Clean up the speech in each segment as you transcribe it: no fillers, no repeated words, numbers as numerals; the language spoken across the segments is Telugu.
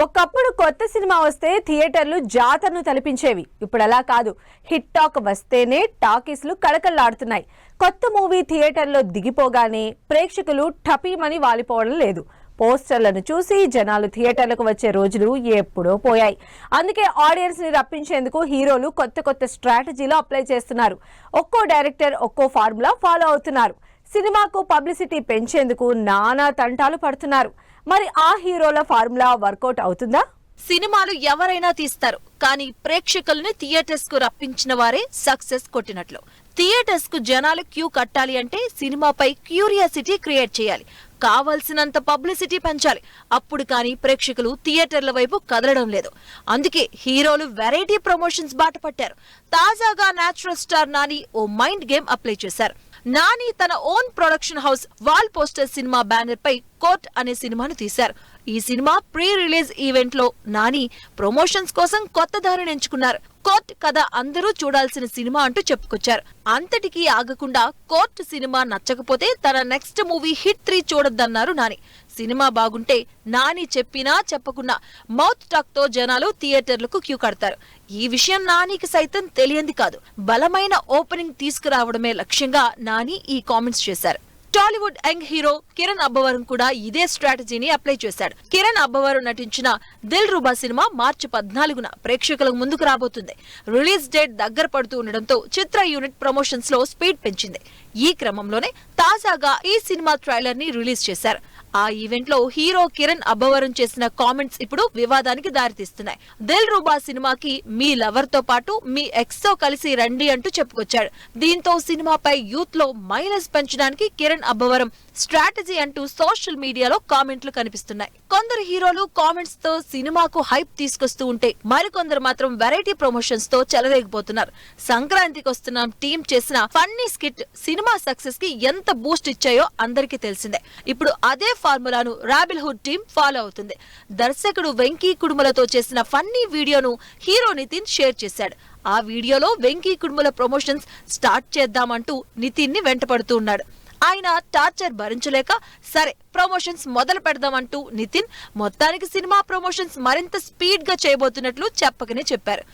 ఒకప్పుడు కొత్త సినిమా వస్తే థియేటర్లు జాతరను తలపించేవి. ఇప్పుడు అలా కాదు. హిట్ టాక్ వస్తేనే టాకీస్లు కళకళలాడుతున్నాయి. కొత్త మూవీ థియేటర్లో దిగిపోగానే ప్రేక్షకులు టపీమని వాలిపోవడం లేదు. పోస్టర్లను చూసి జనాలు థియేటర్లకు వచ్చే రోజులు ఎప్పుడో పోయాయి. అందుకే ఆడియన్స్ ని రప్పించేందుకు హీరోలు కొత్త స్ట్రాటజీలు అప్లై చేస్తున్నారు. ఒక్కో డైరెక్టర్ ఒక్కో ఫార్ములా ఫాలో అవుతున్నారు. సినిమాకు పబ్లిసిటీ పెంచేందుకు నానా తంటాలు పడుతున్నారు. మరి ఆ హీరోల ఫార్ములా వర్కౌట్ అవుతుందా? సినిమాలు ఎవరైనా తీస్తారు, కానీ ప్రేక్షకుల్ని థియేటర్స్ కు రప్పించిన వారే సక్సెస్ కొట్టినట్లు. థియేటర్స్ కు జనాలు క్యూ కట్టాలి అంటే సినిమాపై క్యూరియాసిటీ క్రియేట్ చేయాలి, కావాల్సినంత పబ్లిసిటీ పెంచాలి. అప్పుడు కానీ ప్రేక్షకులు థియేటర్ల వైపు కదలడం లేదు. అందుకే హీరోలు వెరైటీ ప్రమోషన్స్ బాట పట్టారు. తాజాగా నేచురల్ స్టార్ నాని ఓ మైండ్ గేమ్ అప్లై చేశారు. నాని తన own production house wall poster cinema banner పై కోర్ట్ అనే సినిమాను తీశారు. ఈ సినిమా ప్రీ రిలీజ్ ఈవెంట్ లో నాని ప్రమోషన్స్ కోసం కొత్త దారిని ఎంచుకున్నారు. కోర్ట్ కథ అందరూ చూడాల్సిన సినిమా అంటూ చెప్పుకొచ్చారు. అంతటికీ ఆగకుండా కోర్ట్ సినిమా నచ్చకపోతే తన నెక్స్ట్ మూవీ హిట్ 3 చూడొద్దన్నారు నాని. సినిమా బాగుంటే నాని చెప్పినా చెప్పకున్నా మౌత్ టాక్ తో జనాలు థియేటర్లకు క్యూ కడతారు. ఈ విషయం నానికి సైతం తెలియంది కాదు. బలమైన ఓపెనింగ్ తీసుకురావడమే లక్ష్యంగా నాని ఈ కామెంట్స్ చేశారు. టాలీవుడ్ యంగ్ హీరో కిరణ్ అబ్బవరం కూడా ఇదే స్ట్రాటజీని అప్లై చేశాడు. కిరణ్ అబ్బవరం నటించిన దిల్ రూబా సినిమా మార్చి 14న ప్రేక్షకులకు ముందుకు రాబోతుంది. రిలీజ్ డేట్ దగ్గర పడుతూ ఉండడంతో చిత్ర యూనిట్ ప్రమోషన్స్ లో స్పీడ్ పెంచింది. ఈ క్రమంలోనే తాజాగా ఈ సినిమా ట్రైలర్ ని రిలీజ్ చేశారు. ఆ ఈవెంట్ లో హీరో కిరణ్ అబ్బవరం చేసిన కామెంట్స్ ఇప్పుడు వివాదానికి దారితీస్తున్నాయి. దిల్ రూబా సినిమాకి మీ లవర్ తో పాటు మీ ఎక్స్ తో కలిసి రండి అంటూ చెప్పుకొచ్చాడు. దీంతో సినిమాపై యూత్ లో మైలేజ్ పెంచడానికి కిరణ్ అబ్బవరం స్ట్రాటజీ అంటూ సోషల్ మీడియాలో కామెంట్లు కనిపిస్తున్నాయి. కొందరు హీరోలు కామెంట్స్ తో సినిమాకు హైప్ తీసుకొస్తూ ఉంటే మరికొందరు మాత్రం వెరైటీ ప్రమోషన్స్ తో చెలరేగిపోతున్నారు. సంక్రాంతికి వస్తున్న టీం చేసిన ఫన్నీ స్కిట్ సినిమా సక్సెస్ కి ఎంత బూస్ట్ ఇచ్చాయో అందరికీ తెలిసిందే. ఇప్పుడు అదే ఫార్ములాను రాబిల్హుడ్ టీం ఫాలో అవుతుంది. దర్శకుడు వెంకీ కుడుములతో చేసిన ఫన్నీ వీడియోను హీరో నితిన్ షేర్ చేశాడు. ఆ వీడియోలో వెంకీ కుడుముల ప్రమోషన్స్ స్టార్ట్ చేద్దామంటూ నితిన్ ని వెంటపడుతూ ఉన్నాడు. ఆయన టార్చర్ భరించలేక సరే ప్రమోషన్స్ మొదలు పెడదామంటూ నితిన్ మొత్తానికి సినిమా ప్రమోషన్స్ మరింత స్పీడ్ గా చేయబోతున్నట్లు చెప్పకనే చెప్పారు.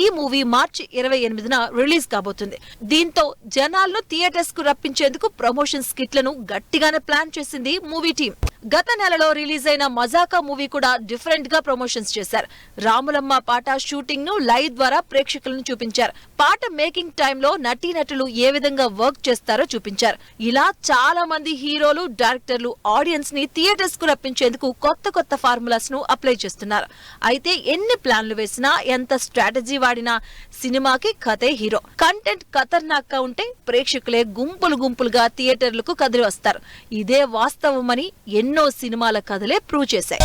ఈ మూవీ మార్చి 28న రిలీజ్ కాబోతుంది. దీంతో జనాలను థియేటర్స్ కు రప్పించేందుకు ప్రమోషన్ స్కిట్లను గట్టిగానే ప్లాన్ చేసింది మూవీ టీం. గత నెలలో రిలీజ్ అయిన మజాకా మూవీ కూడా డిఫరెంట్ గా ప్రమోషన్స్ చేశారు. రాములమ్మ పాట షూటింగ్ ను లైవ్ ద్వారా ప్రేక్షకులను చూపించారు. పాట మేకింగ్ టైంలో నటీనటులు ఏ విధంగా వర్క్ చేస్తారో చూపించారు. ఇలా చాలా మంది హీరోలు డైరెక్టర్లు ఆడియన్స్ ని థియేటర్స్ కు రప్పించేందుకు కొత్త ఫార్ములాస్ ను అప్లై చేస్తున్నారు. అయితే ఎన్ని ప్లాన్లు వేసినా ఎంత స్ట్రాటజీ వాడినా సినిమాకి కథే హీరో. కంటెంట్ ఖతర్నాక్ గా ఉంటే ప్రేక్షకులే గుంపులుగా థియేటర్లకు కదిలి వస్తారు. ఇదే వాస్తవమని ఎన్నో సినిమాల కథలే ప్రూవ్ చేశాయి.